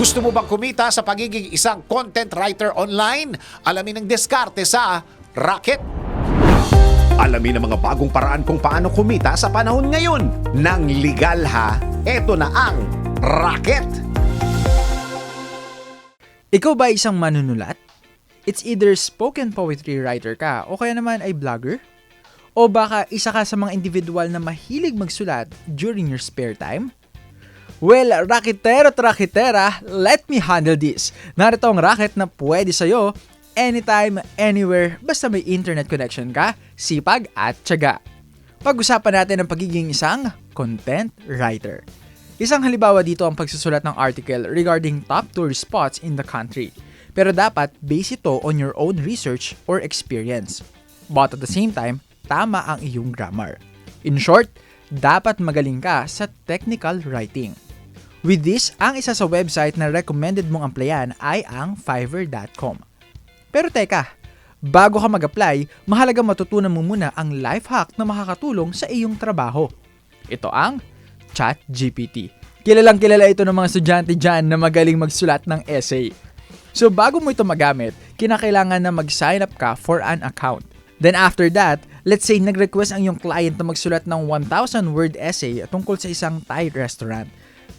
Gusto mo bang kumita sa pagiging isang content writer online? Alamin ang diskarte sa Rocket. Alamin ang mga bagong paraan kung paano kumita sa panahon ngayon. Nang legal ha, eto na ang Rocket. Ikaw ba isang manunulat? It's either spoken poetry writer ka o kaya naman ay vlogger? O baka isa ka sa mga individual na mahilig magsulat during your spare time? Well, Rocketero at Rocketera, let me handle this. Narito ang racket na pwede sa'yo anytime, anywhere, basta may internet connection ka, sipag at tiyaga. Pag-usapan natin ang pagiging isang content writer. Isang halimbawa dito ang pagsusulat ng article regarding top tourist spots in the country. Pero dapat base ito on your own research or experience. But at the same time, tama ang iyong grammar. In short, dapat magaling ka sa technical writing. With this, ang isa sa website na recommended mong applyan ay ang Fiverr.com. Pero teka, bago ka mag-apply, mahalaga matutunan mo muna ang life hack na makakatulong sa iyong trabaho. Ito ang ChatGPT. Kilalang kilala ito ng mga estudyante dyan na magaling magsulat ng essay. So bago mo ito magamit, kinakailangan na mag-sign up ka for an account. Then after that, let's say nag-request ang iyong client na magsulat ng 1,000 word essay tungkol sa isang Thai restaurant.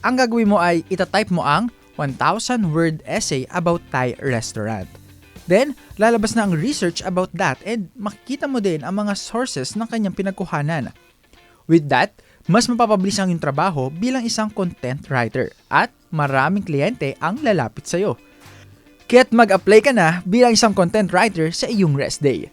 Ang gagawin mo ay itatype mo ang 1,000 word essay about Thai restaurant. Then, lalabas na ang research about that and makikita mo din ang mga sources ng kanyang pinagkuhanan. With that, mas mapapabilis ang iyong trabaho bilang isang content writer at maraming kliyente ang lalapit sa'yo. Kaya't mag-apply ka na bilang isang content writer sa iyong rest day.